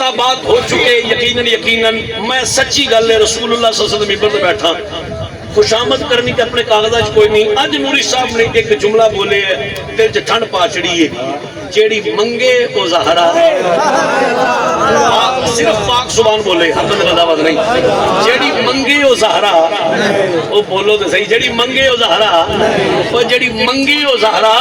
خطابات ہو چکے یقیناً میں سچی گل ہے رسول اللہ صلی اللہ علیہ وسلم ممبر پہ بیٹھا خوشامد کرنی تے اپنے کاغذات کوئی نہیں. اج نوری صاحب نے ایک جملہ بولے ہے تے ٹھنڈ پا چڑی ہے جیڑی منگے او زہرا صرف پاک زبان بولے حمد غداوت نہیں. جیڑی منگے او زہرا او بولو تے صحیح جیڑی منگے او زہرا او جیڑی منگے او زہرا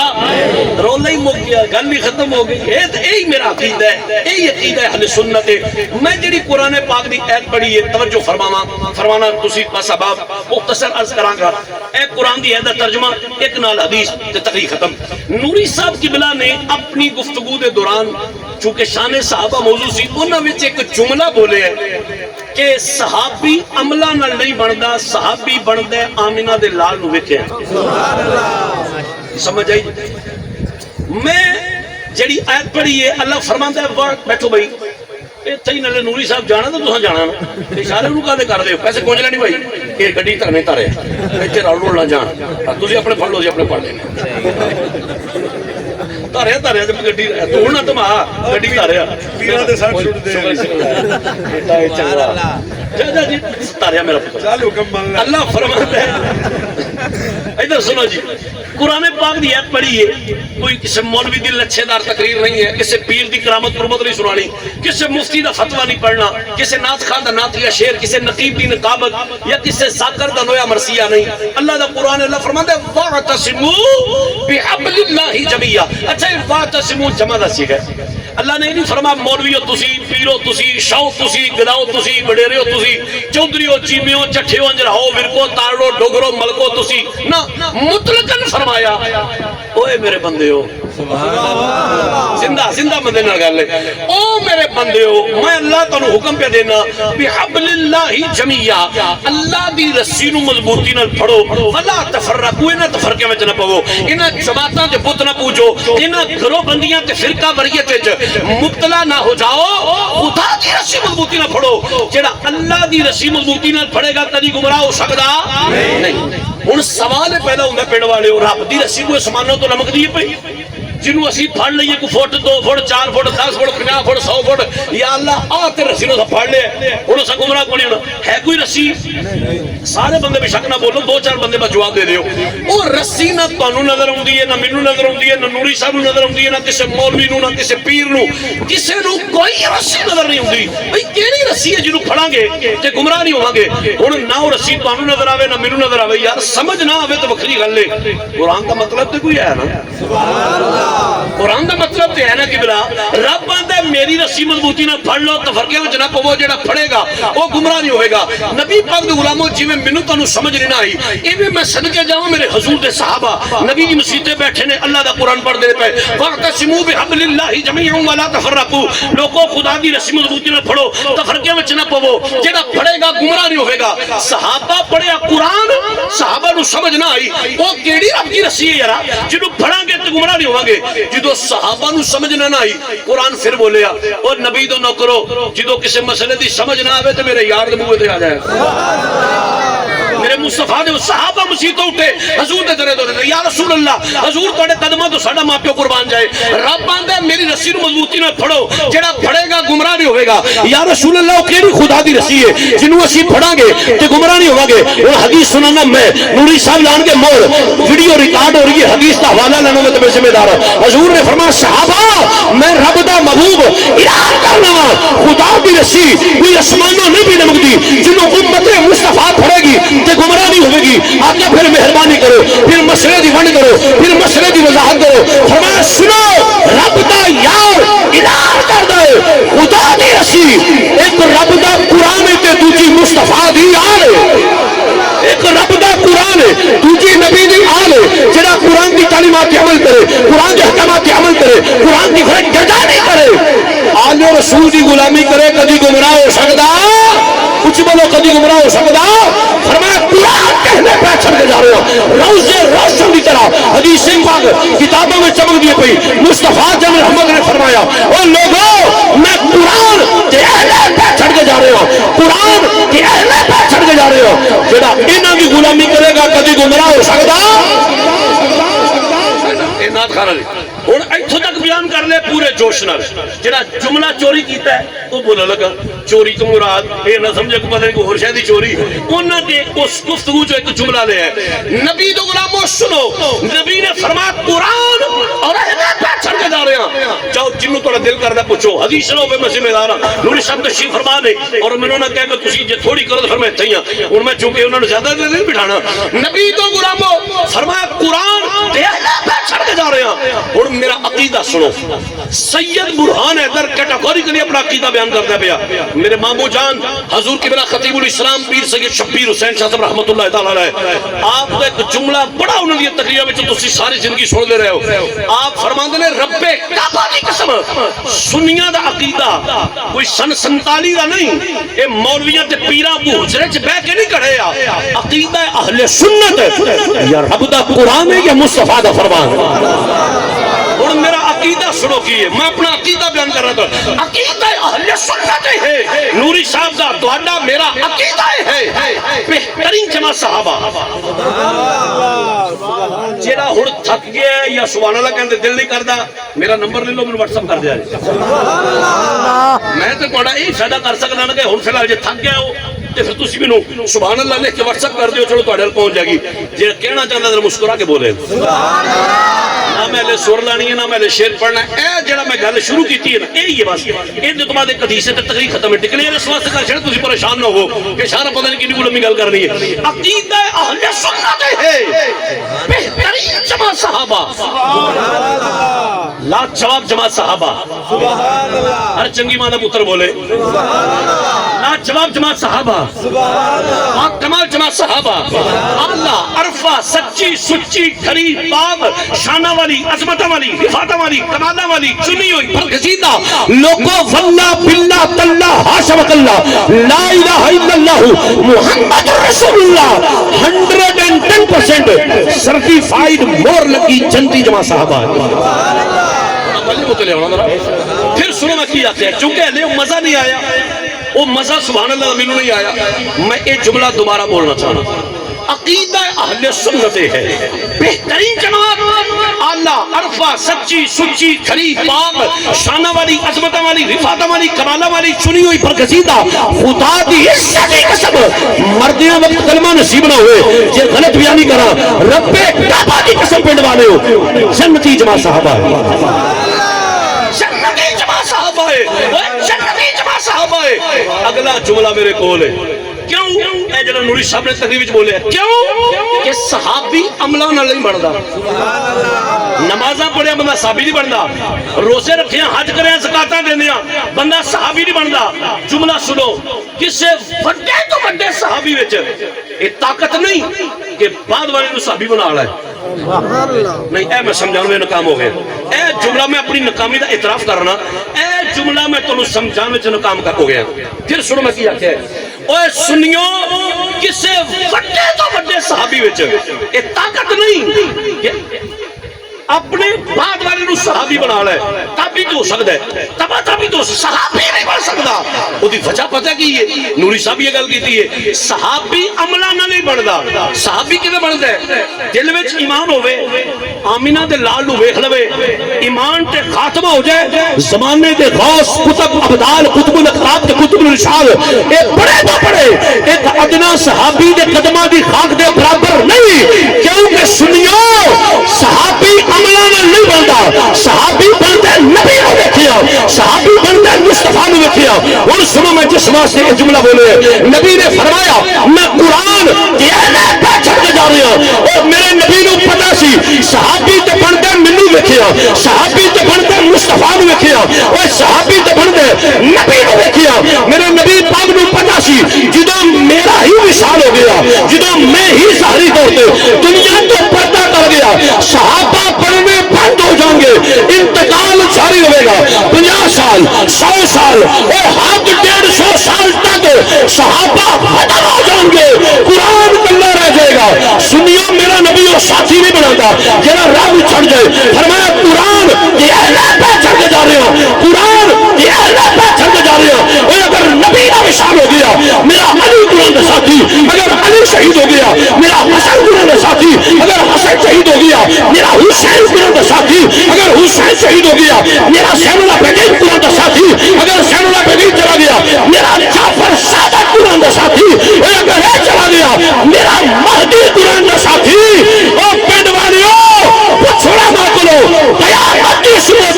رولا ہی مک گیا گل بھی ختم ہو گئی. یہی میرا عقیدہ ہے یہی عقیدہ ہے اہل سنت ہے. میں جیڑی قرآن پاک دی ایت پڑھی ہے توجہ فرمانا تسی بس اب مختصر عرض کراں گا. اے قرآن دی ایت دا ترجمہ ایک نال حدیث تے تقریر ختم. نوری صاحب قبلہ نے اپنی گفتگو دے دوران چونکہ شان صحابہ موضوع سی انہاں وچ ایک جملہ بولے ہے کہ صحابی عملہ نال نہیں بندا صحابی بندا ہے آمنہ دے لال نو ویکھیا. سمجھ آئی؟ میں جڑی آیت پڑھی ہے اللہ فرماندا ہے بیٹھو بھائی اتھے ہی نالے نوری صاحب جانا تو تساں جانا نا اشارے نوں کدے کر دیو پیسے کونج لینی بھائی یہ گڈی تھنے تارے ایتھے رول نہ جان تسی اپنے پڑھ لو جی اپنے پڑھ لینے تارے جب گڈی توڑنا تم گڈی تارے پیراں دے ساتھ چھوڑ دے بیٹا اے چنگا جا جی تاریا میرا چل حکم مان اللہ فرماتا ہے. ادھر سنو جی قرآن پاک دی ایت پڑھی ہے کوئی کسی مولوی دی لچھے دار تقریر نہیں ہے کسی پیر دی کرامت قربت نہیں سنانی کسی مفتی دا فتوہ نہیں پڑھنا کسی نعت خان دا نعتیہ شعر کسی نقیب دی نقابت یا کسی ساکر دا نویا مرثیہ نہیں. اللہ دا قرآن اللہ فرماتا ہے وَاعْتَصِمُوا بِحَبْلِ اللَّهِ جَمِيعًا. اچھا وَاعْتَصِمُوا جمع دا سیکھا ہے. اللہ نے نہیں فرما مولویو تسی پیرو تسی شاو تسی گداؤ تسی بڑیریو تسی چودریو چیمیو چٹھیو انجرہو ورکو تارڑو ڈوگرو ملکو تسی نہ مطلقاً فرمایا اوے میرے بندے ہو زندہ بندے نہ گل ہے او میرے بندے ہو میں اللہ تانوں حکم پہ دینا بحبل اللہ جميعا اللہ دی رسی نو مضبوطی نال پھڑو ولا تفرقوا انہاں تفرقے وچ نہ پو انہاں جماعتاں تے بت نہ پوجو انہاں گھروں بندیاں تے فرقہ واریت وچ مبتلا نہ ہو جاؤ. خدا دی رسی مضبوطی نہ پھڑو جڑا اللہ دی رسی مضبوطی نال پھڑے گا کدی گمراہ ہو سکدا نہیں. ہن سوال پیدا ہوندا پیڑ والے رب دی رسی کو اسمانوں تو لمک دی پئی جنہوں اسی پھڑ لئیے کو foot 2 foot 4 foot 10 foot 50 foot 100 foot یا اللہ آتے رسی نو سا پھڑ لے انہوں سا گمراہ کو نہیں ہونا ہے کوئی رسی سارے بندے بھی شک نہ بولو 2-4 بندے با جواب دے دیو. اور رسی نہ تانوں نظر ہوندی ہے نہ مینوں نظر ہوندی ہے نہ نوری صاحب نو نظر ہوندی ہے نہ کسی مولوی نو نہ کسی پیر نو کسی نو کوئی رسی نظر نہیں ہوندی. بھئی کیڑی رسی ہے جنوں پھڑاں گے تے گمراہ نہیں ہوواں گے. ہن نہ او رسی تانوں نظر آوے نہ مینوں نظر آوے یار سمجھ نہ آوے تے وکھری گل ہے. قرآن دا مطلب تے کوئی ہے نا سبحان اللہ. قرآن دا مطلب تے ہے نا کہ بلا رب آندا ہے میری رسی مضبوطی نہ پھڑ لو تفرقے وچ نہ پو جڑا پھڑے گا وہ گمراہ نہیں ہوئے گا. نبی پاک دے غلاموں جویں مینوں تانوں سمجھ نہیں آئی ایویں میں صدقے جاواں میرے حضور دے صحابہ نبی دی مسجد تے بیٹھے نے اللہ دا قرآن پڑھ دے پے واعتصموا بحبل اللہ جميعا ولا تفرقوا. لوگوں خدا دی رسی مضبوطی نہ پھڑو تفرقے وچ نہ پو جڑا پھڑے گا گمراہ نہیں ہوئے گا. صحابہ پڑھیا قرآن صحابہ نو سمجھ نہ آئی وہ کیڑی رب دی رسی ہے یار جنوں پڑھاں گے تے گمراہ نہیں ہوواں گے. جدو صحابہ نو سمجھ نہ آئی قرآن پھر بولیا اور نبی تو نہ کرو جدو کسی مسئلے دی سمجھ نہ آوے تو میرے یار دے منہ تے آ جائے میرے مصطفیٰ دے صحابہ مسیح تو اٹھے حضور دے درے دورے یا رسول اللہ حضور تواڈے قدماں تو ساڈا ماں پیو قربان جائے. رب آندا ہے میری رسی نو مضبوطی نال پھڑو جڑا پھڑے گا گمراہ نہیں ہوے گا. یا رسول اللہ او کیڑی خدا دی رسی ہے جنوں اسی پھڑاں گے تے گمراہ نہیں ہوواں گے. اور حدیث سنانا میں نوری صاحب جان کے مور ویڈیو ریکارڈ ہو رہی ہے حدیث دا حوالہ لینا میں تے ذمہ دار ہوں. حضور نے فرمایا صحابہ میں رب دا محبوب اعلان کرنا خدا دی رسی کوئی اسمانوں نہیں بھی لمکتی جنوں امت مصطفیٰ پھڑے گی تے گمراہ نہیں ہوئے گی. آقا پھر مہربانی کرو پھر مسئلے دی ونڈ کرو پھر مسئلے دی وضاحت کرو. فرمایا سنو رب دا یار اعلان کردا ہے خدا دی رسی ایک رب دا قرآن تے دوجی مصطفیٰ دی آل ایک رب دا قرآن ہے دوجی نبی دی آل ہے جڑا قرآن دی تعلیمات کی عمل کرے قرآن کے احکامات کی عمل کرے قرآن کی فرق جگہ نہیں کرے آل رسول دی غلامی کرے کدی گمراہ ہو سکدا کچھ بولو کدی گمراہ ہو سکدا. فرمایا قرآن کہنے پہ چھڑ کے جا رہے ہو روزے روشن کی طرح حدیث پاک کتابوں میں چمک دی پئی. مصطفیٰ جان احمد نے فرمایا او لوگوں میں قرآن کے اہل پہ چھڑ کے جا رہے ہوں قرآن کے اہل پہ چھڑ کے جا رہے ہوں جڑا انہاں کی غلامی کرے گا کدی گمراہ ہو سکدا. ہن ایتھوں تک بیان کر لے پورے جوش نال جڑا جملہ چوری کیتا ہے وہ بولنے لگا چوری تو مراد یہ نہ سمجھے کو پتہ نہیں کوئی اور شے دی چوری انہاں نے اس گفتگو جو ایک جملہ لیا ہے نبی دے غلامو سنو نبی نے فرمایا قرآن اور اہل بیت چھڑ کے جا رہے ہیں جاؤ جنوں تھوڑا دل کردا پوچھو حدیث نو میں ذمہ دار ہاں نوری صاحب تشریف فرما دے اور میں نے کہا کہ تسی جے تھوڑی کرو تو فرمایا تھیاں ہن میں چونکہ انہاں نے زیادہ دیر نہیں بٹھانا نبی تو غلامو فرمایا قرآن تے اہل بیت چھڑ کے جا رہے ہیں ہن میرا عقیدہ سنو سید برہان حیدر کیٹاگوریکلی اپنا عقیدہ بیان کرتا پیا میرے مامو جان حضور قبلہ خطیب الاسلام پیر سید شبیر حسین شاہ صاحب رحمۃ اللہ تعالی علیہ آپ کا ایک جملہ بڑا انہوں نے تقریر میں تسی ساری زندگی سن دے رہے ہو آپ فرماندے نے رب کعبہ کی قسم سنیاں دا عقیدہ کوئی سن 47 دا نہیں اے مولویاں تے پیراں ابو حجرے چ بیٹھ کے نہیں کھڑے عقیدہ اہل سنت یا رب دا قرآن ہے یا مصطفیٰ دا فرمان اور میرا عقیدہ سنو کیے میں اپنا عقیدہ بیان کر رہا تھا عقیدہ اہل سنت ہے نوری صاحب دا تہاڈا میرا عقیدہ ہے بہترین جماعت صحابہ جیڑا ہن تھک گیا ہے یا سبحان اللہ کہندے دل نہیں کردا میرا نمبر لے لو مینوں واٹس ایپ کر دیا میں تے تہاڈا یہ فائدہ کر سکدا نا کہ ہن فی الحال جے تھک گیا ہو تے پھر تسی مینوں سبحان اللہ لکھ کے واٹس ایپ کر دیو چلو تہاڈے ال پہنچ جائے گی جے کہنا چاہندا ذرا مسکرا کے بولے سبحان اللہ نہ میں لے سر لانی ہے نہ میں لے شعر پڑھنا ہے اے جڑا میں گل شروع کیتی ہے نا یہی ہے بس اے تو بعد ایک حدیث تے تقریر ختم ہے ٹکلے اس واسطے کر چھڑ تسی پریشان نہ ہو کہ سارا پتہ نہیں کتنی لمبی گل کرنی ہے عقیدہ اہل سنت ہے بہترین جماعت صحابہ سبحان اللہ لا جواب جماعت صحابہ سبحان اللہ ہر چنگی ماں دا پتر بولے سبحان اللہ لا جواب جماعت صحابہ سبحان اللہ کمال جماعت صحابہ اللہ عرفہ سچی سچی کھری پاک شانہ والی عظمتہ والی رفاتہ والی کمالہ والی چنی ہوئی برگزیدہ لوگوں واللہ باللہ تاللہ حاشا وکاللہ لا الہ الا اللہ محمد رسول اللہ 110% سرٹیفائیڈ مور لگی جنتی جماعت صحابہ پھر سنو میں کیا تھا چونکہ لے مزہ نہیں آیا وہ مزہ سبحان اللہ مینوں نہیں آیا میں ایک جملہ دوبارہ بولنا چاہنا عقیدہ اہل سنت ہے بہترین جماعت اللہ عرفہ سچی سچی کھری پاک شانہ والی عظمتہ والی رفاتہ والی کمالہ والی چنی ہوئی برگزیدہ خدا دی عزت کی قسم مردیاں وقت کلمہ نصیب نہ ہوئے جے غلط بیانی کرا رب کعبہ کی قسم پنڈ والے ہو جنتی جماعت صحابہ ہے جنتی جماعت صحابہ ہے جنتی جماعت صحابہ ہے اگلا جملہ میرے کول ہے کیوں اے جنہاں نوری صاحب نے تقریر وچ بولے کیوں کہ صحابی عملہ نہ نہیں بندا نمازاں پڑھیا بندہ صحابی نہیں بندا روزے رکھیاں حج کریاں زکاتاں دیندیاں بندہ صحابی نہیں بندا جملہ سنو کسے وڈے تو وڈے صحابی وچ اے طاقت نہیں کہ بعد والے نوں صحابی بنا لے نہیں اے میں سمجھاؤں میں ناکام ہو گئے اے جملہ میں اپنی ناکامی دا اعتراف کرنا اے جملہ میں تانوں سمجھانے وچ ناکام کر ہو گیا پھر سنو میں کیا کہ اوے سنیو کسے وڈے تو وڈے صحابی وچ اے طاقت نہیں کہ اپنے بعد والے نو صحابی بنا لے تابی تو ہو سکتا ہے تبا تابی تو صحابی نہیں بن سکتا وہ دی وجہ پتہ کی ہے نوری صاحب یہ گل کیتی ہے صحابی عملہ نہ نہیں بندا صحابی کیویں بندا ہے دل وچ ایمان ہوے آمینہ دے لال نو ویکھ لوے ایمان تے خاتمہ ہو جائے زمانے دے غوث کتب ابدال کتب الاقطاب تے کتب الرشاد اے بڑے تو بڑے ایک ادنا صحابی دے قدماں دی خاک دے برابر نہیں کیونکہ سنیو صحابی عملہ نہیں بنتا صحابی بنتا نبی نو دیکھیا صحابی بنتا مصطفیٰ نو دیکھیا اور سنو میں جس واسطے یہ جملہ بولے نبی نے فرمایا میں قرآن دیانے پہ چھڑ کے جا رہا ہوں اور میرے نبی نو پتا سی صحابی تے بنتا منو دیکھیا صحابی تے بنتا مصطفیٰ نو دیکھیا اور صحابی تے بنتا نبی نو دیکھیا میرے نبی پاک نو پتا سی جدوں میرا ہی وصال ہو گیا جدوں میں ہی ظاہری طور تے دنیا تو پردہ کر گیا صحابہ پڑھنے بند ہو جائیں گے انتقال جاری ہوئے گا 50 سال 100 سال اور ہاتھ 150 سال تک صحابہ ختم ہو جائیں گے قرآن کلہ رہ جائے گا سنیو میرا نبی وہ ساتھی نہیں بناتا جرا راہ چھڑ جائے فرمایا قرآن یہ اللہ پہ چھڑ کے جا رہے ہو قرآن یہ اللہ پہ چھڑ کے جا رہے ہو اور اگر نبی کا وصال ہو گیا میرا علی قرآن کا ساتھی اگر علی شہید ہو گیا میرا حسن قرآن کا ساتھی اگر حسن شہید ہو گیا میرا حسین قرآن کا ساتھی اگر حسین شہید ہو گیا، میرا سین اللہ بغیر قرآن کا ساتھی اگر سین اللہ بغیر چلا گیا، میرا جعفر سادہ قرآن کا ساتھی اگر یہ چلا گیا، میرا مہدی قرآن کا ساتھی۔ اور پنڈ والیو چھوڑا نہ کرو، قیامت کی صورت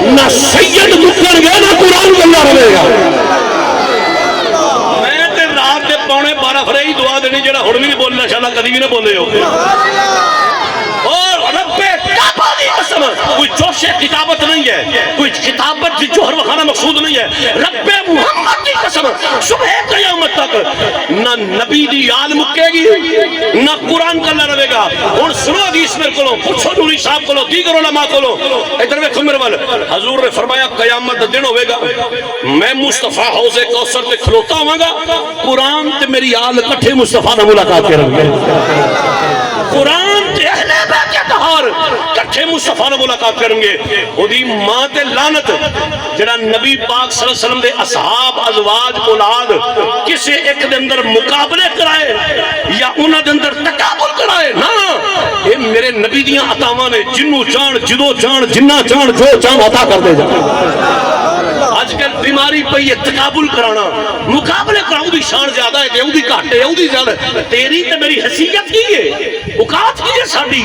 نہ سید مکر گیا نہ قرآن اللہ رہے گا۔ میں تے رات دے 12:15 فرے ہی دعا دینی جڑا ہن بھی نہیں بولنا انشاءاللہ کبھی بھی نہ بولے ہو۔ اور رب کعبہ دی قسم کوئی جوش کتابت نہیں ہے، کوئی کتابت جوہر وخانہ مقصود نہیں ہے، رب محمد دی قسم صبح قیامت تک نہ نبی دی یاد مکے گی نہ قرآن کلا رہے گا۔ ہن سنو حدیث میرے کولوں، پوچھو نوری صاحب کولوں، دیگر علماء کولوں، ادھر ویکھو میرے ول، حضور نے فرمایا قیامت دا دن ہوے گا، میں مصطفیٰ حوض کوثر تے کھلوتا ہوں گا، قرآن تے میری آل کٹھے مصطفیٰ نال ملاقات کریں گے۔ قرآن تے اہل بیت اطہار کٹھے مصطفیٰ نال ملاقات کریں گے۔ اودی ماں تے لعنت جڑا نبی پاک صلی اللہ علیہ وسلم دے اصحاب ازواج اولاد کسے ایک دے اندر مقابلے کرائے یا انہاں دے اندر تقابل کرائے نا، یہ میرے نبی دیاں عطاواں نے، جنوں چاہن جدو چاہن جنہ چاہن جو چاہن عطا کر دے جا۔ آج کل بیماری پئی ہے تقابل کرانا، مقابلے کراؤں دی شان زیادہ ہے، دیو دی کاٹے دیو دی زیادہ، تیری تے میری حیثیت کی ہے، اوقات کی ہے ساڈی،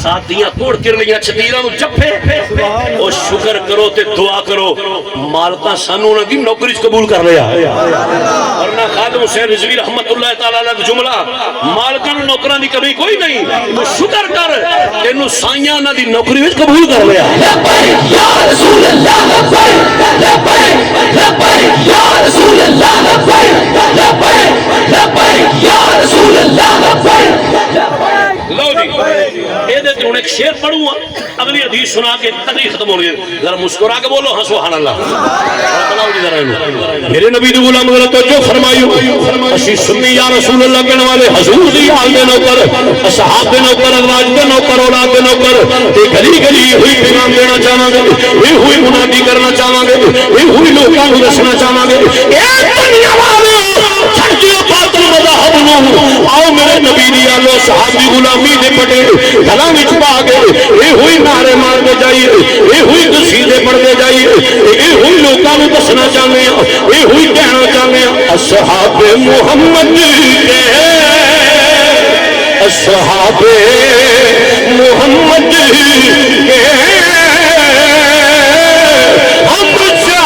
ساتھیاں کوڑ کر لیاں چھتیراں نو جپے، او شکر کرو تے دعا کرو، مالکاں سانو انہاں دی نوکری قبول کر لیا۔ ورنہ خادم حسین رضوی رحمت اللہ تعالی علیہ جملہ، مالکاں نو نوکراں دی کمی کوئی نہیں، تو شکر کر تینو سائیاں انہاں دی نوکری وچ قبول کر لیا۔ لبیک یا رسول اللہ، لبیک لبیک لبیک یا رسول اللہ، لبیک لبیک لبیک یا رسول اللہ، لبیک۔ لو جی یہ دیتے انہیں ایک شیر پڑھوں اگلی حدیث سنا کے تقریر ختم ہو گئی، ذرا مسکرا کے بولو ہاں سبحان اللہ۔ میرے نبی دی غلام ذرا توجہ فرمائیو، اسی سنی یا رسول اللہ کہنے والے حضور دی آل دے نوکر، اصحاب دے نوکر، ازواج دے نوکر، اولاد دے نوکر، تے گلی گلی ہوئی پیغام دینا چاہاں گے، یہ ہوئی منادی کرنا چاہاں گے، یہ ہوئی لوکاں کو دسنا چاہاں گے، ایک دنیا والے چھڑ دیو باطل مذہب نو، آؤ میرے نبی دی آل و صحاب دی غلامی دے پٹے گلاں وچ پا کے یہ ہوئی نعرے مار کے جائیے، یہ ہوئی قصیدے پڑھ کے جائیے، یہ ہوئی لوکاں کو دسنا چاہنے ہیں، یہ ہوئی کہنا چاہنے ہیں اصحاب محمد کے، اصحاب محمد کے ہم چاہنے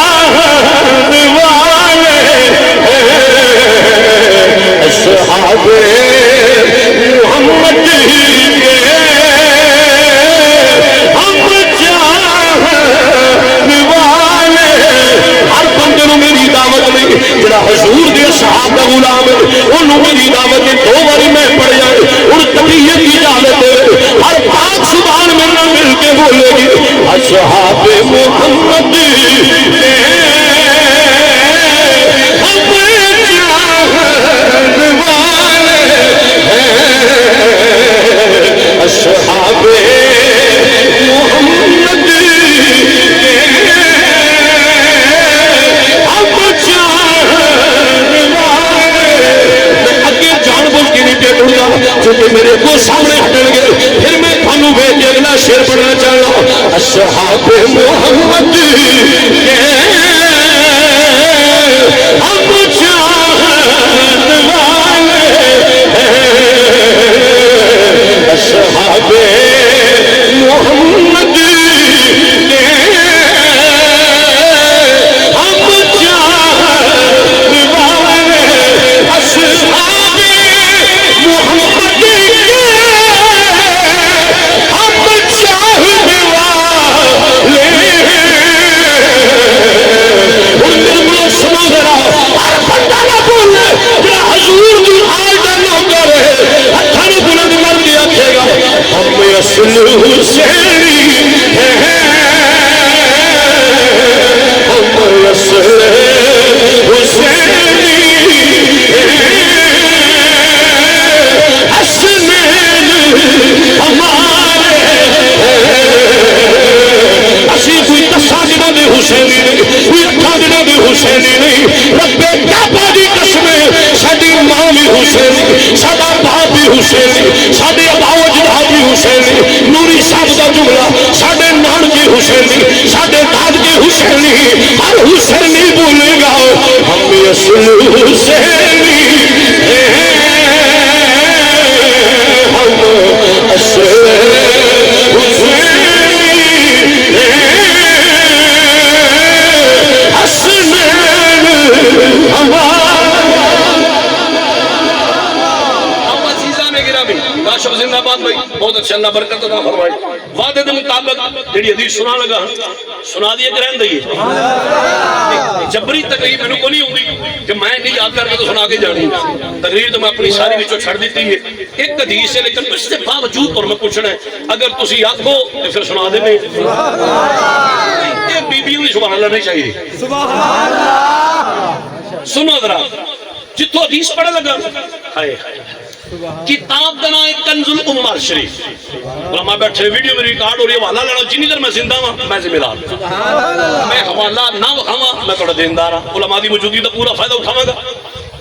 والے ہیں، اصحاب محمد کے ہم چاہنے والے۔ ہر بندے نو میری دعوت نہیں، جڑا حضور دے صحابہ دا غلام ہے انہوں میری دعوت دو باری میں پڑھ جائے، اور تقیت کی اجازت ہے، ہر پاک زبان میں نہ مل کے بولے گی اصحاب محمد کے ہم چاہنے والے ہیں، اصحاب محمد کے ہم چاہنے والے۔ میں اگے جان بوجھ کے نہیں ٹیک ہوگا چونکہ میرے کو سامنے ہٹیں گے، پھر میں تھانوں بھیج اگلا شیر پڑھنا چاہوں، اصحاب محمد کے ہر حسینی بھولے گا ہم اصل حسینی ہم اصل شب زندہ باد بھائی بہت اچھا اللہ برکت عطا فرمائے وعدے دے مطابق جڑی حدیث سنا لگا سنا دیے کہ رہن دئیے جبری تقریر میں کو نہیں ہوگی کہ میں نہیں یاد کر کے تو سنا کے جانی تقریر تو میں اپنی ساری بچوں چھڑ دیتی ہے ایک حدیث ہے لیکن اس سے باوجود اور میں پوچھنا ہے اگر تسی یاد ہو تو پھر سنا دے میں یہ بی بی ہوئی سبحان اللہ نہیں چاہیے سنو ذرا جتو حدیث پڑھا لگا ہائے کتاب دنا کنز الامار شریف علماء بیٹھے ویڈیو میں ریکارڈ ہو رہی ہے حوالہ لڑا جنی در میں زندہ ہوں میں ذمہ دار میں حوالہ نہ اٹھاواں میں تھوڑا دیندار ہوں علماء دی موجودگی دا پورا فائدہ اٹھاواں گا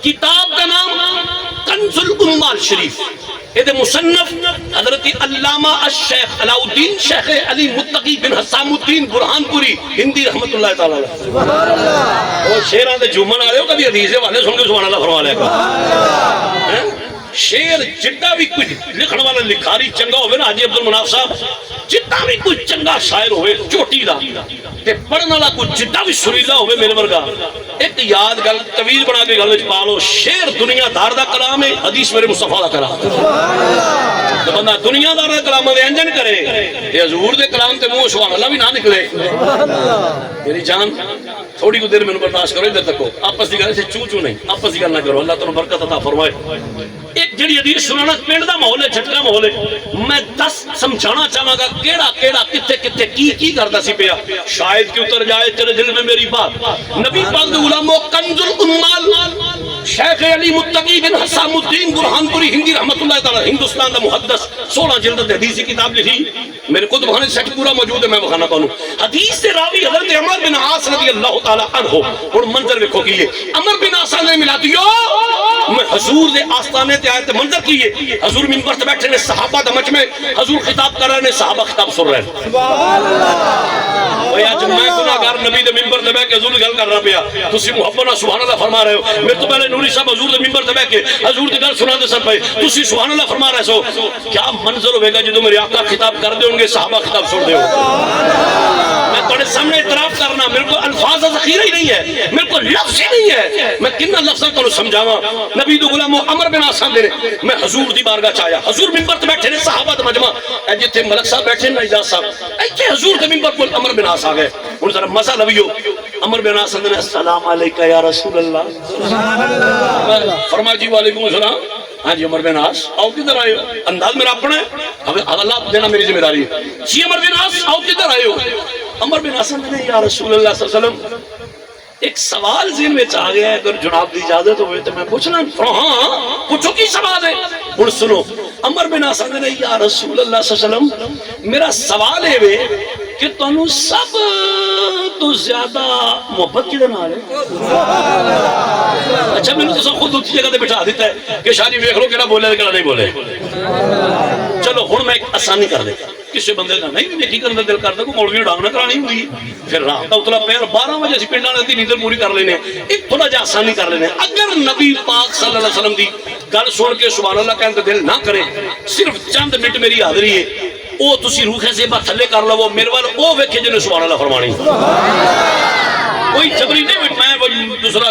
کتاب کا نام کنز الامار شریف یہ مصنف حضرت علامہ الشیخ علاء الدین شیخ علی متقی بن حسام الدین برہان پوری ہندی رحمت اللہ تعالی وہ شیران دے جمن آ رہے ہو کبھی حدیث والے سن کے سبحان اللہ فرما لے گا شیر جدہ بھی کوئی لکھن والا لکھاری چنگا ہوئے نا حاجی عبدالمناف صاحب جدہ بھی کوئی چنگا شاعر ہوئے چوٹی دا تے پڑھن والا کوئی جدہ بھی سریلا ہوئے میرے ورگا ایک یاد گل طویل بنا کے گل وچ پالو شیر دنیا دار دا کلام ہے حدیث میرے مصطفیٰ دا کلام تو بندہ دنیا دار دا کلام دے انجن کرے تے حضور دے کلام تے منہ سبحان اللہ بھی نہ نکلے میری جان تھوڑی کو دیر میں برداشت کرو ادھر تک آپس دی گل سے چوں چوں نہیں آپس دی گل نہ کرو اللہ تعالی برکت عطا فرمائے ایک جڑی حدیث سنانا پنڈ دا ماحول ہے جھٹکا ماحول ہے میں 10 سمجھانا چاہاں گا کیڑا کیڑا کتے کتے کی کردا سی پیا شاید کہ اتر جائے تیرے دل میں میری بات نبی پاک دے علماء کنز الامال شیخ علی متقی بن حسام الدین برہان پوری ہندی رحمت اللہ تعالی ہندوستان دا محدث 16 جلد حدیث کی کتاب لکھی میرے خود بہانے سیٹ پورا موجود ہے میں بخانا پانوں حدیث سے راوی حضرت عمر بن عاص رضی اللہ تعالی عنہ اور منظر ویکھو کیے عمر بن عاص نے ملا دیو میں حضور دے آستانے تے آئے تے منظر کیے حضور منبر تے بیٹھے نے صحابہ دمج میں حضور خطاب کر رہے نے صحابہ خطاب سن رہے سبحان اللہ وہی آج میں گناہگار نبی دے منبر تے بیٹھ کے حضور گل کر رہا پیا تسی محبت نہ سبحان اللہ فرما رہے ہو میں تو پہلے نوری صاحب حضور دے منبر تے بیٹھ کے حضور دی گل سنا دے سن پے تسی سبحان اللہ فرما رہے سو کیا منظر ہوے گا جدوں میرے آقا خطاب کر دے ہوں گے صحابہ خطاب سن دے ہو میں تھوڑے سامنے اعتراف کرنا میرے کو الفاظ ذخیرہ ہی نہیں ہے میرے کو لفظ ہی نہیں ہے میں کتنا لفظ تو سمجھاواں نبی دے غلام عمر بن عاص نے میں حضور دی بارگاہ چ آیا حضور منبر تے بیٹھے نے صحابہ دا مجمع اے جتھے ملک صاحب بیٹھے نے اجاز صاحب ایتھے حضور دے منبر پر عمر بن عاص آ گئے ہن ذرا مزہ لویو عمر بن عاص نے السلام علیکہ یا رسول اللہ سبحان اللہ فرمایا جی وعلیکم السلام ہاں جی عمر بن عاص آؤ کدھر آئے ہو انداز میرا اپنا ہے اللہ دینا میری ذمہ داری ہے جی عمر بن عاص آؤ کدھر آئے ہو عمر بن عاص نے یا رسول اللہ صلی اللہ علیہ وسلم ایک سوال ذہن میں آ گیا ہے اگر جناب دی اجازت ہوئے تو میں پوچھنا ہاں پوچھو کی سوال ہے اور سنو عمر بن عاص نے یا رسول اللہ صلی اللہ علیہ وسلم میرا سوال ہے کہ تانوں سب تو زیادہ محبت کدے نال ہے اچھا میں نے تو سب خود اسی جگہ تے بٹھا دیتا ہے کہ شاہ ویکھ لو کیڑا بولے کیڑا نہیں بولے چلو ہن میں ایک آسانی کر دیتا کسی بندے کا نہیں نیکی کرنے دل کرتا کوئی مولوی ڈانگ نہ کرانی ہوئی پھر رات کا اتلا پیر 12 بجے اسی پنڈاں دی نیندر پوری کر لینے ایک تھوڑا جہا آسانی کر لینے اگر نبی پاک صلی اللہ علیہ وسلم دی گل سن کے سبحان اللہ کہنے دل نہ کرے صرف چند منٹ میری حاضری ہے او تسی روح زیبا تھلے کر لو میرے وال او ویکھے جنے سبحان اللہ فرمانی کوئی جبری نہیں میں دوسرا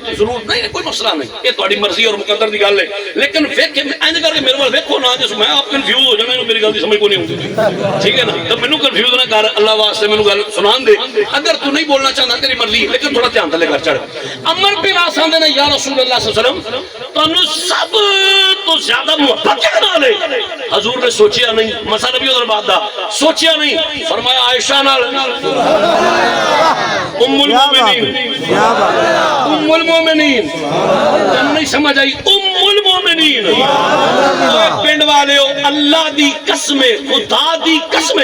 ضرور نہیں کوئی مسئلہ نہیں یہ تہاڈی مرضی اور مقدر دی گل ہے لیکن ویکھے انج کر کے میرے وال ویکھو نہ جس میں آپ کنفیوز ہو جانا میری گل دی سمجھ کو نہیں ہوندی ٹھیک ہے نا تو مینوں کنفیوز نہ کر اللہ واسطے مینوں گل سنان دے اگر تو نہیں بولنا چاہتا تیری مرضی لیکن تھوڑا دھیان تلے کر چڑھ عمر بن عاص نے یا رسول اللہ صلی اللہ علیہ وسلم تانوں سب تو زیادہ محبت کس نال ہے حضور نے سوچیا نہیں مسئلہ بھی ادھر بات دا سوچیا نہیں فرمایا عائشہ نال ام المومنین نہیں سمجھ آئی ام المومنین پنڈ والے ہو اللہ دی قسم خدا دی قسم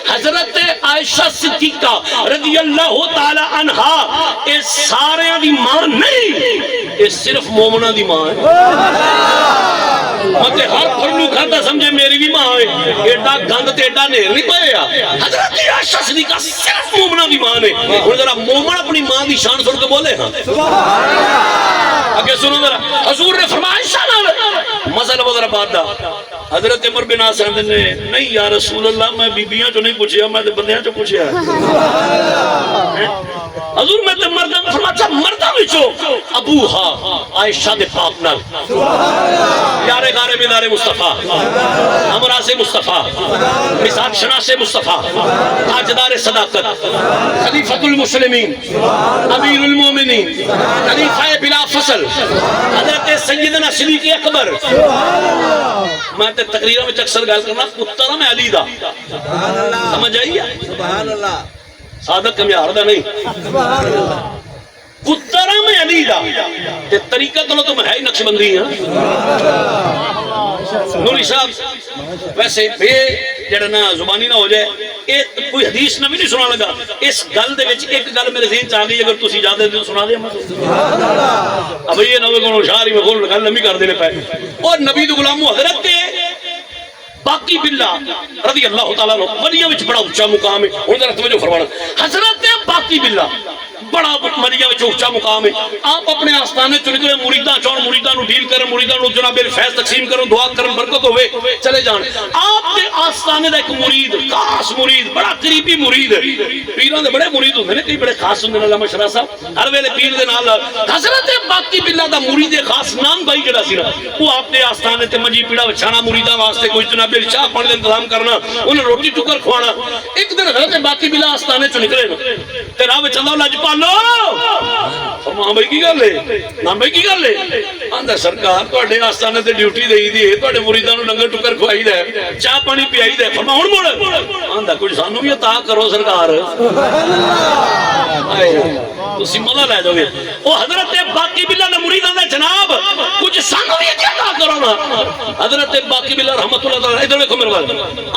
حضرت عائشہ صدیقہ رضی اللہ تعالی عنہا اے سارے دی ماں نہیں اے صرف مومنہ دی ماں ہے متے ہر پھرلو کھاتا سمجھے میری بھی ماں ہے، ایڈا گند تے ایڈا نیر نہیں پائے حضرت عائشہ صدیقہ صرف مومنہ بھی ماں نے. اور ذرا مومن اپنی ماں دی شان سن کے بولے ہاں اگے سنو ذرا. حضور نے فرمایا عائشہ نال مسئلہ وہ ذرا بات دا. حضرت عمر بن عاص نے نہیں یا رسول اللہ میں بیبیاں جو نہیں پوچھیا میں تے بندیاں جو پوچھیا. حضور میں تے مرداں فرمایا مرداں وچوں ابو ہاں عائشہ دے پاک نال یار غار بیدار مصطفیٰ امراض مصطفیٰ مزاج شناس مصطفیٰ تاجدار صداقت خلیفۃ المسلمین امیر المومنین خلیفہ بلا فصل حضرت سیدنا صدیق اکبر. میں تے تقریروں میں اکثر گل کرنا پتر میں علی دا سمجھ آئی ہے سبحان اللہ صادق کمیار دا نہیں پتر میں علی دا تے طریقہ تو میں ہے ہی نقش بندی ہاں. نوری صاحب ویسے بے جڑا نا زبانی نہ ہو جائے ایک کوئی حدیث نبی نہیں سنا لگا اس گل دے وچ ایک گل میرے ذہن چ آ گئی اگر تسی اجازت دے سنا دے. اب یہ نہ کوئی شاعری میں کول گل لمبی کر دینے پے. اور نبی دے غلامو حضرت باقی باللہ رضی اللہ تعالیٰ عنہ ولیوں وچ بڑا اونچا مقام ہے. ہن ذرا توجہ فرمانا حضرت باقی باللہ بڑا مریہ وچ اونچا مقام ہے. آپ اپنے آستانے چ نکلے مریداں چون مریداں نو ڈیل کرن مریداں نو جناب فیض تقسیم کرن دعا کرن برکت ہوے چلے جان. آپ دے آستانے دا ایک مرید خاص مرید بڑا قریبی مرید پیراں دے بڑے مرید ہوندے نے کئی بڑے خاص ہوندے نے علامہ شرح صاحب ہر ویلے پیر دے نال. حضرت باقی باللہ دا مرید خاص نام بھائی جڑا سی نا وہ آپ دے آستانے تے منجی پیڑا وچھانا مریداں واسطے کوئی جناب چاہ پانی دا انتظام کرنا انہیں روٹی ٹکر کھوانا. ایک دن حضرت باقی باللہ آستانے چ نکلے تے راہ وچ اللہ لجپالو ماں بھائی کی گل ہے ماں بھائی کی گل ہے آندا سرکار تواڈے آستانے تے ڈیوٹی دئی دی ہے تواڈے مریداں نوں لنگر ٹکر کھوائی دا ہے چاہ پانی پیائی دا ہے. فرما ہن مڑ آندا کچھ سانوں بھی عطا کرو سرکار تسی ملا لے جاؤ گے. او حضرت باقی باللہ نے مریداں دا جناب کچھ سانوں بھی عطا کرو نا. حضرت باقی باللہ رحمت اللہ تعالی ادھر دیکھو میرے وال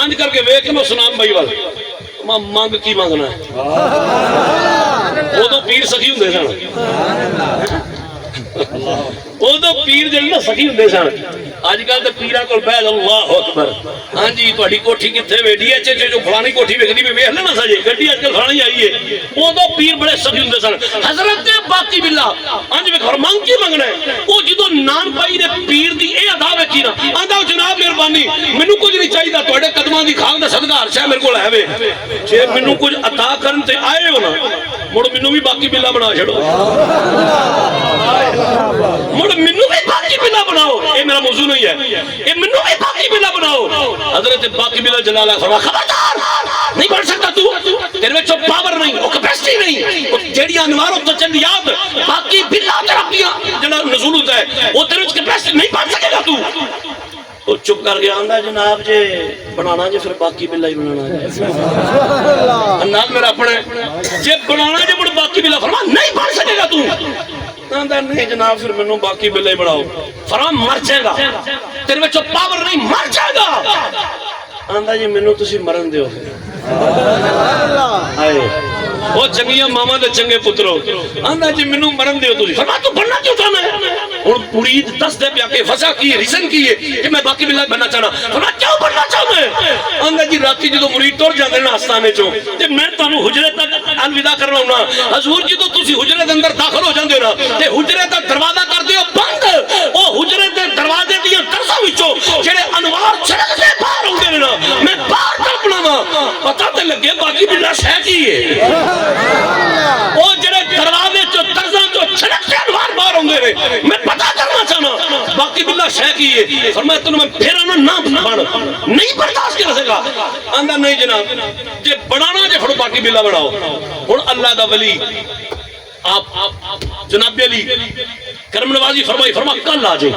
انج کر کے ویکھ میں سنام بھائی وال ماں مانگ کی مانگنا ہے. وہ تو پیر سخی ہوندے سن وہ تو پیر جڑی نا سخی ہوندے سن. اج کل تے پیراں کول بیٹھ اللہ اکبر ہاں جی تہاڈی کوٹھی کتھے وے ڈی ایچ جو فلانی کوٹھی ویکھدی پئی ویکھ لینا سجے گڈی اج کل فلانی آئی ہے. وہ تو پیر بڑے سخی ہوندے سن. حضرت باقی باللہ انج ویکھ اور مانگ کی منگنا ہے. وہ جدوں نان پائی دے پیر دی اے ادا ویکھی نا آندا جناب مہربانی مینوں کچھ نہیں چاہیدا تہاڈے قدماں دی خاک دا صدقہ ہر شے میرے کول ہے وے جے مینوں کچھ عطا کرن تے آئے ہو نا مڑ مینوں بھی باقی باللہ بنا چھڑو مڑ مینوں بھی باقی باللہ بناؤ. اے میرا موضوع نہیں ہے اے مینوں بھی باقی باللہ بناؤ. حضرت باقی باللہ جلالہ فرما خبردار نہیں بن سکتا تو تیرے وچ پاور نہیں او کیپیسٹی نہیں جیڑی انوار و تجلیات باقی باللہ ترقیاں جڑا نزول ہوتا ہے وہ تیرے وچ کیپیسٹی نہیں بن سکے گا تو. وہ چپ کر گیا آندا جناب جے بنانا جے پھر باقی باللہ ہی بنانا ہے. انداز میرا اپنے جے بنانا جے مڑ باقی باللہ فرما نہیں بن سکے گا تو آندا نہیں جناب پھر مینوں باقی باللہ ہی بناؤ. فرام مر جائے گا تیرے وچ پاور نہیں مر جائے گا. آندا جی مینوں تسی مرن دیو ہائے وہ چنگیاں ماما دے چنگے پترو آندا جی مینوں مرن دیو تسی. فرما تو بننا کیوں چاہنا ہے. ہن مرید دس دے پیا کہ وجہ کی ہے ریزن کی ہے کہ میں باقی باللہ بننا چاہنا. فرما کیوں بننا چاہنا ہے. آندا جی راتی جدوں مرید ٹر جاندے نا آستانے چوں تے میں تانوں حجرے تک الوداع کرنا ہونا. حضور جدوں تسی حجرے دے اندر داخل ہو جاندے ہو نا تے حجرے دا دروازہ کر دیو بند. او حجرے دے دروازے دیاں طرزاں وچوں جڑے انوار چھڑک دے باہر ہوندے نے نا میں باہر کلپنا وا پتہ تے لگے باقی باللہ شے کی ہے. او جڑے دروازے چوں طرزاں چوں چھڑک دے انوار باہر ہوندے نے میں پتہ کرنا چاہنا باقی باللہ شے کی ہے. فرمایا تینوں میں پھر انا نہ بن نہیں برداشت کر سکا. آندا نہیں جناب جے بنانا جے پھڑو باقی باللہ بناؤ. ہن اللہ دا ولی آپ جناب علی کرم نوازی فرمائی فرما کل آ جائے.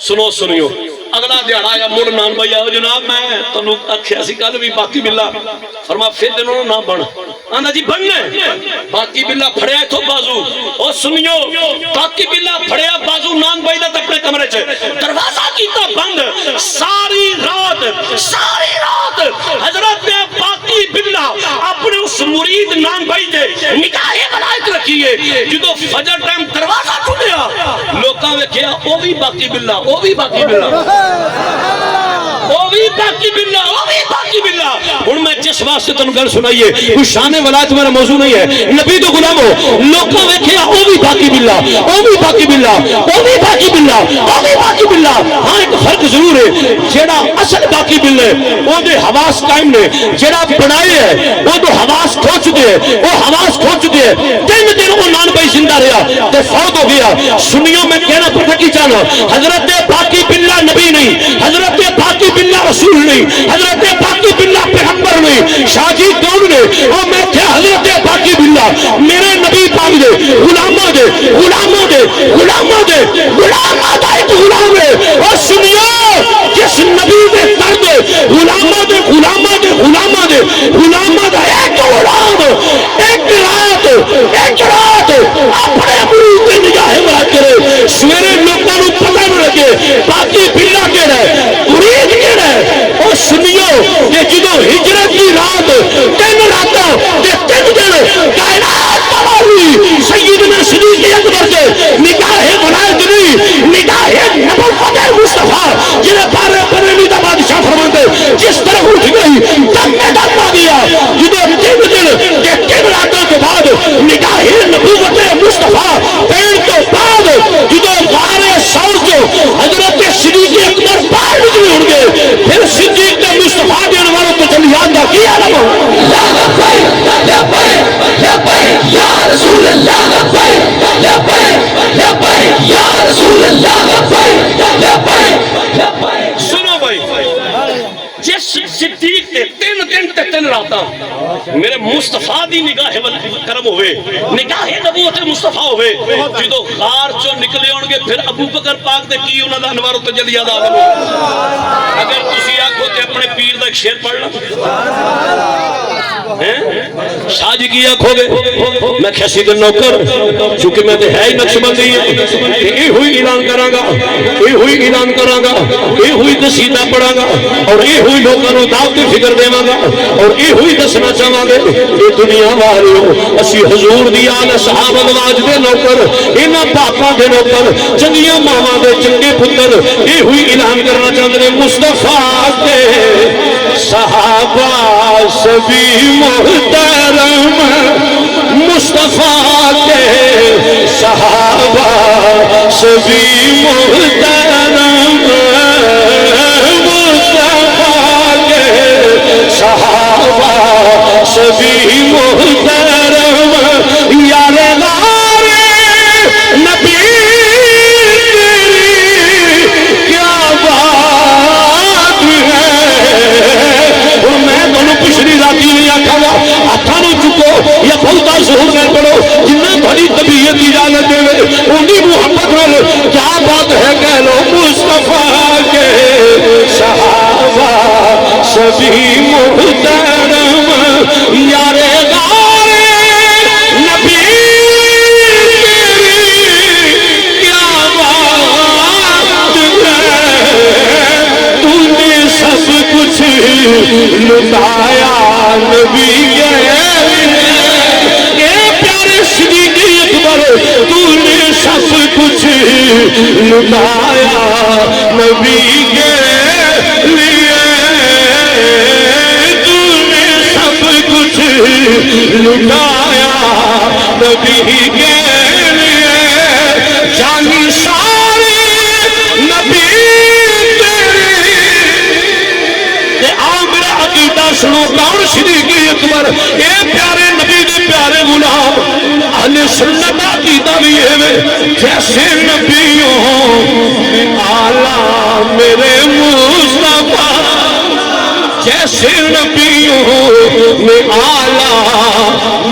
سنو سنیو اگلا دیہڑا آیا مڑ نان بھائی آؤ جناب میں تنوں آکھیا سی کل بھی باقی باللہ. فرما پھر تینوں نہ بن. آندا جی بننا باقی باللہ پھڑیا تو بازو. او سنیو باقی باللہ پھڑیا بازو نان بھائی دا اپنے کمرے چ دروازہ کیتا بند. ساری رات حضرت نے باقی باللہ اپنے اس مرید نان بھائی دے نگاہ ملائک رکھی ہے. جدو فجر ٹائم دروازہ کھلے ہویا لوکاں ویکھیا او بھی باقی باللہ او بھی باقی باللہ او بھی باقی باللہ او بھی باقی باللہ. ہن میں جس واسطے تانوں گل سنائیے کوئی شان ولایت میرا موضوع نہیں ہے, نبی تو غلام ہو لوکاں ویکھیا او بھی باقی باللہ او بھی باقی باللہ او بھی باقی باللہ او بھی باقی باللہ. ہاں ایک فرق ضرور ہے, جیڑا اصل باقی باللہ ہے او دے حواس قائم نے, جیڑا بنائے ہے او دے حواس کھو چکے ہیں, وہ حواس کھو چکے ہیں. 3 دن وہ نان بھائی زندہ رہا تے فوت ہو گیا. سنیوں میں کہنا پتہ کی چاہنا, حضرت باقی باللہ نبی نہیں, حضرت باقی باللہ رسول نہیں, حضرت باقی باللہ پیغمبر نہیں. شاہ جی کون نے؟ اور میں کیا حضرت باقی باللہ میرے نبی پاک دے غلاموں دے غلاموں دے غلاموں دے غلاموں دا ایک غلام ہے. اور سنیو جس نبی دے درد غلاموں دے غلاموں دے غلاموں دے غلاموں دا ایک غلام ایک رات اپنے مرید کی نگاہ مراد کرے سویرے لوگوں کو پتہ نہ لگے باقی باللہ کہڑا ہے مرید کہڑا ہے. اور سنیو کہ جدو ہجرت کی رات 3 راتوں تے 3 دن کائنات تباہی سیدنا صدیق اکبر کے نگاہ ولایت نہیں نگاہ نبوت مصطفیٰ جنہیں بارے بریلی دا بادشاہ فرماتے جس طرح اٹھ گئی دم میں دم آ گیا جدو 3 دن کے 3 راتوں کے بعد نگاہ نبوت مصطفیٰ پھر تو بعد جدو غار ثور جو حضرت صدیق اکبر باہر نکلے اڑ گئے پھر صدیق نے مصطفیٰ دینے والوں کو جلیان کا کیا لگا یا لبیک لبیک لبیک یا رسول اللہ لبیک لبیک لبیک یا رسول اللہ لبیک لبیک لبیک. سنو بھائی جس صدیق تے 3 دن تے 3 راتاں میرے مصطفیٰ دی نگاہ کرم ہوئے نگاہ نبوت مصطفیٰ ہوئے جدو غار چو نکلے ہونگے پھر ابو بکر پاک دے کی انہاں دا انوار و تجلیات آدم ہو. اگر تسی آکھو تے اپنے پیر دا ایک شیر پڑھ لیں شاہ جی کی آنکھو گے میں کھیسی دن نوکر چونکہ میں ہے ہی نقش بندی یہ ہوئی اعلان کراں گا یہ ہوئی اعلان کراں گا یہ ہوئی قصیدہ پڑھاں گا اور یہ ہوئی لوگوں کو دعوت کی فکر دیواں گا اور یہ ہوئی دسنا چاہاں گے یہ دنیا والیو اسی حضور دی آل صحابہ نواز دے نوکر انہاں پاپاں دے نوکر چنگیاں ماواں دے چنگے پتر یہ ہوئی اعلان کرنا چاہتے ہیں مصطفیٰ کے صحابہ سبھی محترم مصطفیٰ کے صحابہ سبھی محترم مصطفیٰ کے صحابہ سبھی محترم یار غار نبی کیا بات ہے. اور میں دونوں پچھلی راتی نہیں آکھا گا ہاتھوں نو چکو یا بہتا ظہور نہ پڑھو جنہیں بڑی طبیعت اجازت دے انہی محبت نال کیا بات ہے کہہ لو مصطفیٰ کے صحابہ سبھی محترم یار غار نبی کیا بات ہے تو نے سب کچھ لٹایا نبی کے پیارے صدیق اکبر تو نے سب کچھ لٹایا نبی کے لیے تو نے سب کچھ لٹایا نبی کے لیے جانی ساری نبی سنو کون صدیق اکبر اے پیارے نبی دے پیارے غلام اہل سنت عقیدہ بھی ہے جیسے نبیوں اعلیٰ میرے مصطفیٰ جیسے نبیوں میں اعلیٰ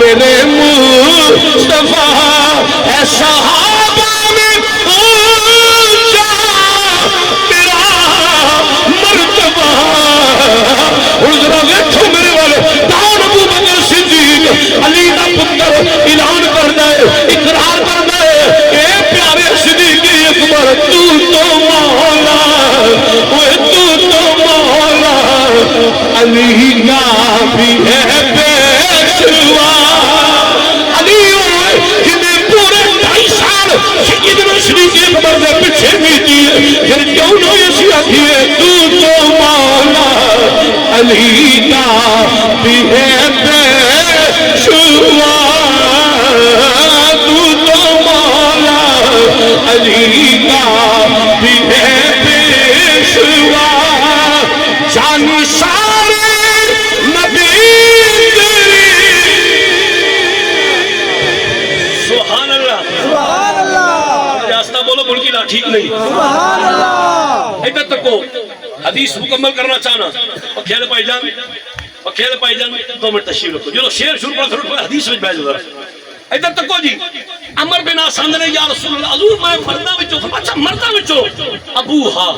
میرے مصطفیٰ اے صحابہ میں اونچا تیرا مرتبہ. ذرا دیکھو میرے والے داؤد ابو بکر صدیق علی دا پتر اعلان کرنا ہے اقرار کرنا ہے اے پیارے صدیق اکبر تو مولا اوے تو مولا علی کا بھی ہے پیشوا علی جنہیں پورے 2.5 سال علی کا بھی ہے پیشوا تو مولا علی کا بھی ہے پیشوا جان سارے نبی تیری سبحان اللہ سبحان اللہ راستہ بولو ملکی لا ٹھیک نہیں سبحان اللہ ادھر تک کو حدیث مکمل کرنا چاہنا پکھیل پائی جان 2 منٹ تشریف رکھو جو شیر شروع پر پھر حدیث میں بیٹھ ذرا ادھر تک کو جی عمر بن آسان نے یا رسول اللہ حضور میں مرداں وچوں اچھا مرداں وچوں ابو ہا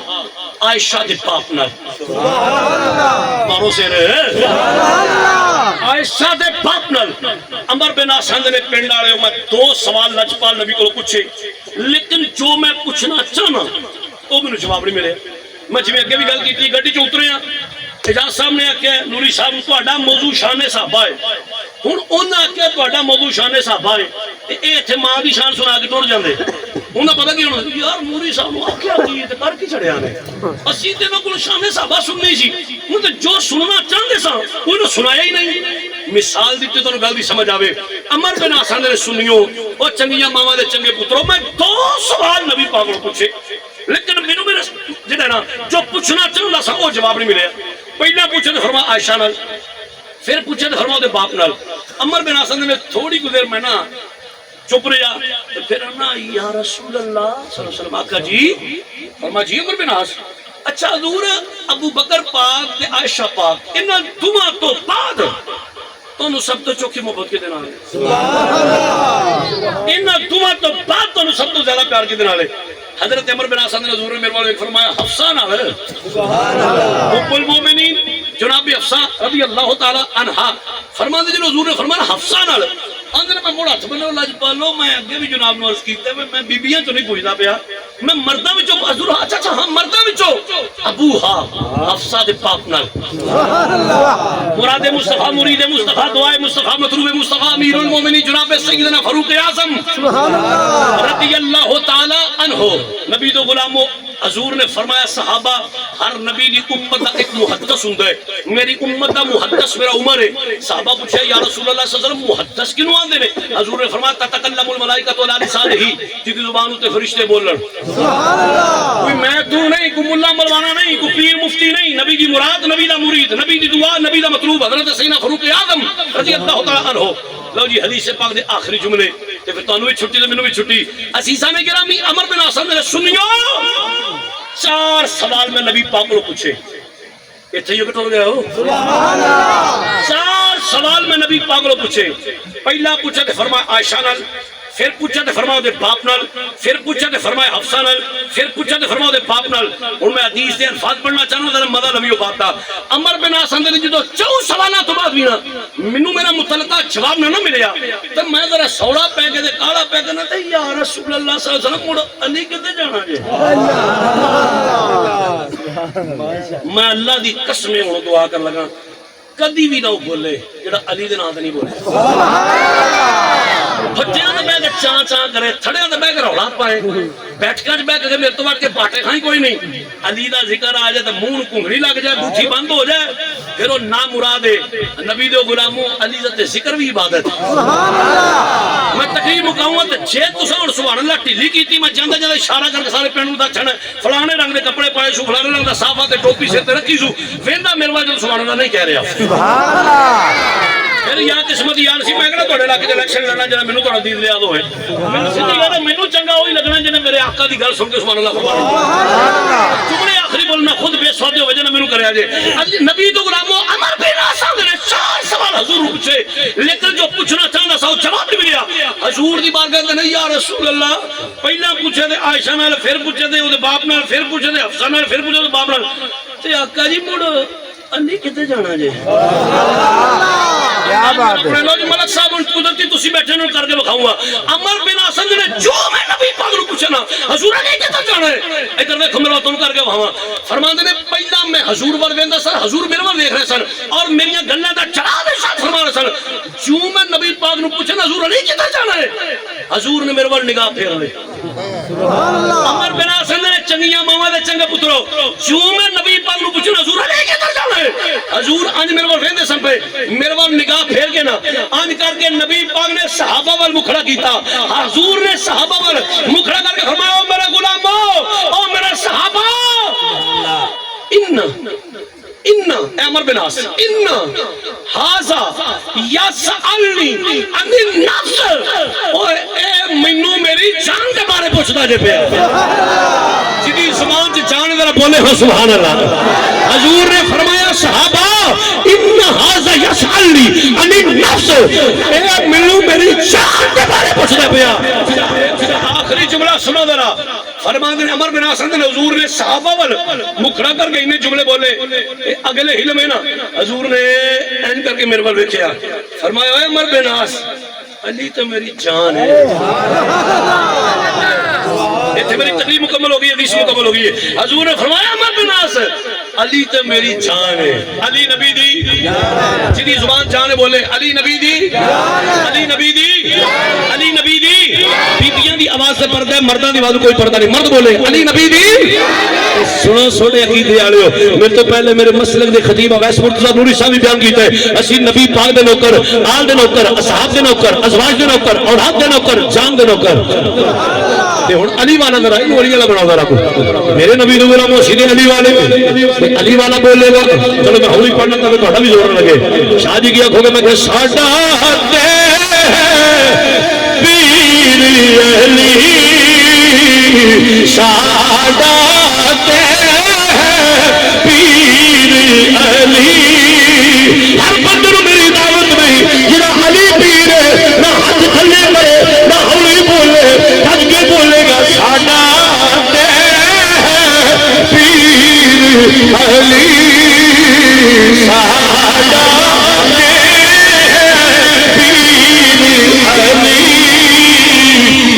عائشہ دے پاک نال سبحان اللہ مارو سے سبحان اللہ عائشہ دے پاک نال عمر بن آسان نے پنڈ والے میں 2 سوال لجپال نبی کو پوچھے لیکن جو میں پوچھنا چاہنا وہ مجھے جواب نہیں ملے میں جی اگے بھی گل کی گڈی چ اترے ہاں اجاز صاحب نے آخیا نوری صاحب تہاڈا موضوع شان صحابہ ہے ہن انہاں آخیا تہاڈا موضوع شان صحابہ ہے اے ایتھے ماں دی شان سنا کے ٹر جاندے انہاں پتہ کی ہونا یار نوری صاحب نے آخیا کی تے کر کی چھڑیا نے اسی تے نہ کول شان صحابہ سننی سی ہن تے جو سننا چاہندے سا کوئی سنایا ہی نہیں مثال دیتے تو گل دی سمجھ آوے عمر بن آسان نے سنیو او چنگیاں ماواں دے چنگے پترو میں 2 سوال نبی پاک نوں پوچھے لیکن مینوں میرے جڑا نا جو پوچھنا چاہندا سا وہ جواب نہیں ملیا پہلا پوچھے تو فرمایا عائشہ نال پھر پوچھے تو فرمایا دے باپ نال عمر بن آسان نے تھوڑی کو دیر میں نا چپ رہا پھر نا یا رسول اللہ صلی اللہ علیہ وسلم آقا جی فرمایا جی عمر بن آس اچھا حضور ابو بکر پاک تے عائشہ پاک انہاں دوواں تو بعد تو سب تو چوکھی محبت کے دن آلے سبحان اللہ انہاں دوواں تو بعد تو سب تو زیادہ پیار کے دن آلے حضرت عمر بن آسان نے حضور نے میرے والے فرمایا حفصہ نال سبحان اللہ ام المومنین جناب حفصہ رضی اللہ تعالی عنہا فرماندے جو حضور نے فرمایا حفصہ نال اندر میں موڑا ہاتھ بنو لاج پالو میں اگے بھی جناب نو عرض کیتے میں بیبییاں تو نہیں پوچھدا پیا میں مرداں وچوں حضور اچھا اچھا ہاں مرداں وچوں ابو ہاں حفصہ دے پاک نال سبحان اللہ مراد مصطفی مرید مصطفی دعائے مصطفی مطلوب مصطفی امیر المومنین جناب سیدنا فاروق اعظم سبحان اللہ رضی اللہ تعالی عنہ نبی تو غلامو حضور نے فرمایا صحابہ ہر نبی دی امت دا ایک محدث ہوندا ہے میری امت دا محدث میرا عمر ہے صحابہ پوچھا یا رسول اللہ صلی اللہ علیہ وسلم محدث کیوں آندے نے حضور نے فرمایا تتکلم الملائکۃ علی لسانہ جی دی زبان تے فرشتے بولن سبحان اللہ کوئی میں تو نہیں کوئی مولا مولوانا نہیں کوئی پیر مفتی نہیں نبی دی مراد نبی دا مرید نبی دی دعا نبی دا مطلوب حضرت سیدنا فاروق اعظم رضی اللہ تعالی عنہ لو جی حدیث پاک دے آخری جملے تے پھر تانوں بھی چھٹی تے مینوں بھی چھٹی عزیزاں نے گرامی عمر بن آسان نے سنیو 4 سوال میں نبی پاک کو پوچھے ایتھے جو ٹر گئے ہو سبحان اللہ 4 سوال میں نبی پاک کو پوچھے پہلا پوچھا تے فرمایا عائشہ نال پھر پوچھا تے فرمایا دے باپ نال پھر پوچھا تے فرمایا حفصہ نال پھر پوچھا تے فرمایا دے باپ نال ہن میں حدیث دے الفاظ پڑھنا چاہنا ذرا مزہ لویو بات دا عمر بن آسان نے جدوں 4 سوالاں تو بعد بھی نا مینوں میرا متعلقہ جواب نہ ملیا تے میں ذرا سوڑا پے کے تے کالا پے کے نا تے یا رسول اللہ صلی اللہ علیہ وسلم مڑ علی کتے جانا جے میں اللہ دی قسم ہن دعا کر لگا کدی بھی نہ بولے جڑا علی دے نام تے نہیں بولے سبحان اللہ بچیاں دے بیٹھ کے چاں چاں کرے تھڑیاں دے بیٹھ کے رولا پائے بیٹھکاں وچ بیٹھ کے میرے تو وٹ کے باٹے کھائیں کوئی نہیں علی دا ذکر آ جائے تے منہ نوں کنگری لگ جائے بوٹھی بند ہو جائے پھر او نا مراد ہے نبی دے غلاموں علی دا ذکر بھی عبادت سبحان اللہ میں تقریر مکاؤں تے جے تساں ہن سبحان اللہ ٹھلی کیتی میں جاندا جاندا اشارہ کر کے سارے پنڈ نوں دسن فلانے رنگ دے کپڑے پائے سو فلانے رنگ دا صافہ تے ٹوپی سر تے رکھی سو ویندا میرے وال سبحان اللہ نہیں کہہ رہا سبحان اللہ پھر یا قسمت یار سی میں کہنا تہاڈے علاقے دے الیکشن لڑنا جڑا مینوں تہاڈا دین یاد ہوئے مینوں سیدھی گل ہے مینوں چنگا وہی لگنا جنے میرے آقا دی گل سن کے سبحان اللہ سبحان اللہ جملے آخری بولنا خود بے سواد ہو وجہ مینوں کریا جے نبی تو غلامو عمر بن آسان نے 4 سوال حضور پوچھے لیکن جو پوچھنا چاہندا سا جواب نہیں ملیا حضور دی بارگاہ تے نہیں یا رسول اللہ پہلا پوچھے تے عائشہ نال پھر پوچھے تے اودے باپ نال پھر پوچھے تے حفصہ نال پھر پوچھے تے باپ نال تے آقا جی مڑ علی کتے جانا جے کیا بات ہے ملک صاحب قدرتی تسی بیٹھے نوں کر کے بکھاؤں گا عمر بن آسان نے جو میں نبی پاک نوں پوچھنا حضور نے کتے جانا ہے ادھر دیکھو میرا تانوں کر کے بکھاواں فرماندے نے پہلا میں حضور ور ویندا سر حضور میرے ول دیکھ رہے سن اور میریاں گلاں دا چڑھا دے ساتھ فرما رہے سن جو میں نبی پاک نوں پوچھنا حضور علی کتے جانا ہے حضور نے میرے ول نگاہ پھیر لئی سبحان اللہ عمر بن آسان نے چنگیاں ماواں دے چنگے پترو جو میں نبی پاک نوں پوچھنا حضور علی کتے جانا حضور انج میرے وال ویندے سن پے میرے وال نگاہ پھیر کے نا انج کر کے نبی پاک نے صحابہ وال مکھڑا کیتا حضور نے صحابہ وال مکھڑا کر کے فرمایا او میرے غلامو او میرے صحابہ اے عمر بن عاص ہاذا یسألنی عن النفس اوے اے مینوں میری جان دے بارے پوچھدا جے پیا جدی زبان چ جان ذرا بولے ہو سبحان اللہ حضور نے فرمایا صحابہ ان هذا يسألني عن النفس اے مینوں میری جان دے بارے پوچھدا پیا آخری جملہ سنو ذرا فرماندے نے عمر بن عاص نے حضور نے صحابہ ول مکھڑا کر کے انہیں جملے بولے اگلے ہی لمحے نا حضور نے این کر کے میرے ول ویکھیا فرمایا اے عمر بن عاص علی تو میری جان ہے ایتھے میری تقریر مکمل ہو گئی حدیث مکمل ہو گئی ہے حضور نے فرمایا عمر بن عاص علی تو میری جان ہے علی نبی دی جدی زبان جان بولے علی نبی دی علی نبی دی علی نبی دی بیبیاں دی آواز سے پردہ ہے مرداں دی آواز کوئی پردہ نہیں مرد بولے علی نبی دی سنو سونے عقیدے والے ہو میرے تو پہلے میرے مسلک دے خطیب اویس مرتضی نوری صاحب بیان کیتا ہے اسی نبی پاک دے نوکر آل دے نوکر اصحاب دے نوکر ازواج دے نوکر اولاد دے نوکر جان دے نوکر تے ہن علی والا ذرا ان ولی والا بناؤ ذرا کو میرے نبی دے غلام سیدھے علی والے علی والا بولے گا چلو میں ہولی پڑھنا تاکہ تہاڈا بھی زور لگے شاہ جی کی آنکھوں میں کہ ساڈا پیر علی ساڈا پیر علی ہر بندے نوں میری دعوت نہیں جڑا علی پیر ہے نہ ہاتھ تھلے کرے نہ ہولی بولے بھج کے بولے گا ساڈا پیر علی ساڈا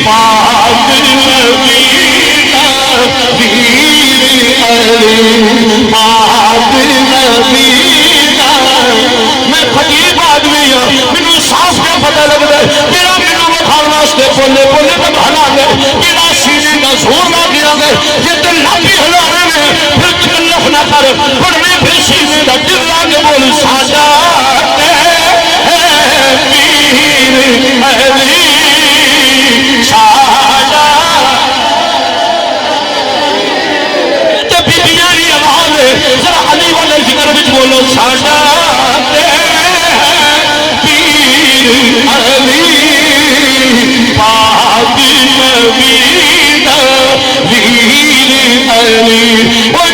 پاک نبی دا پیر علی پاک نبی دا میں فقیر آدمی ہوں مینوں صاف کیا پتہ لگدا ہے میرا مینوں وکھاؤن واسطے بولے بولے تے بھلا دے میرا سینے دا زور نہ گیا دے یہ تے لبی ہلانے میں پھر تکلف نہ کر پڑھنے پھر سینے دا دل لا کے بول ساڈا پیر علی ساڈا تے بیبیاں دی آواز ذرا علی والے ذکر وچ بولو ساڈا پیر علی پاک نبی دا پیر علی او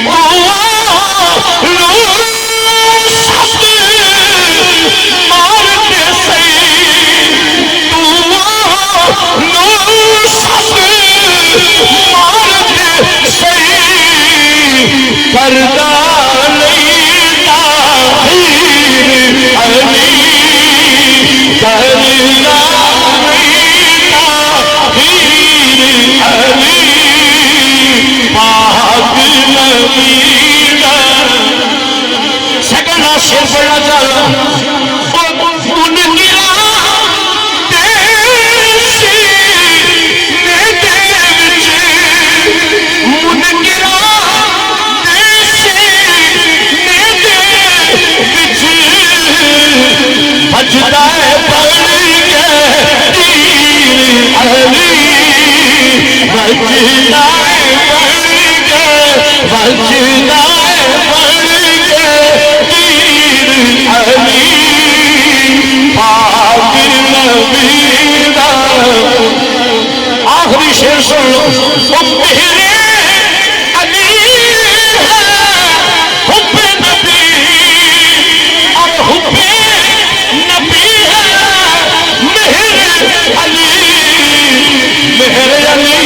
پردہ نہیں تاخیر علی پردہ نہیں تاخیر علی پاک نبی دا سیکنڈ شیر پڑھنا چاہتا بجدا ہے پڑھ کے پیر علی بجدا ہے پڑھ کے بجدا ہے پڑھ کے پیر علی پاک نبی دا آخری شعر سن لو میرے علی حب نبی اور حب مہر علی ناوی پیر علی میرے علی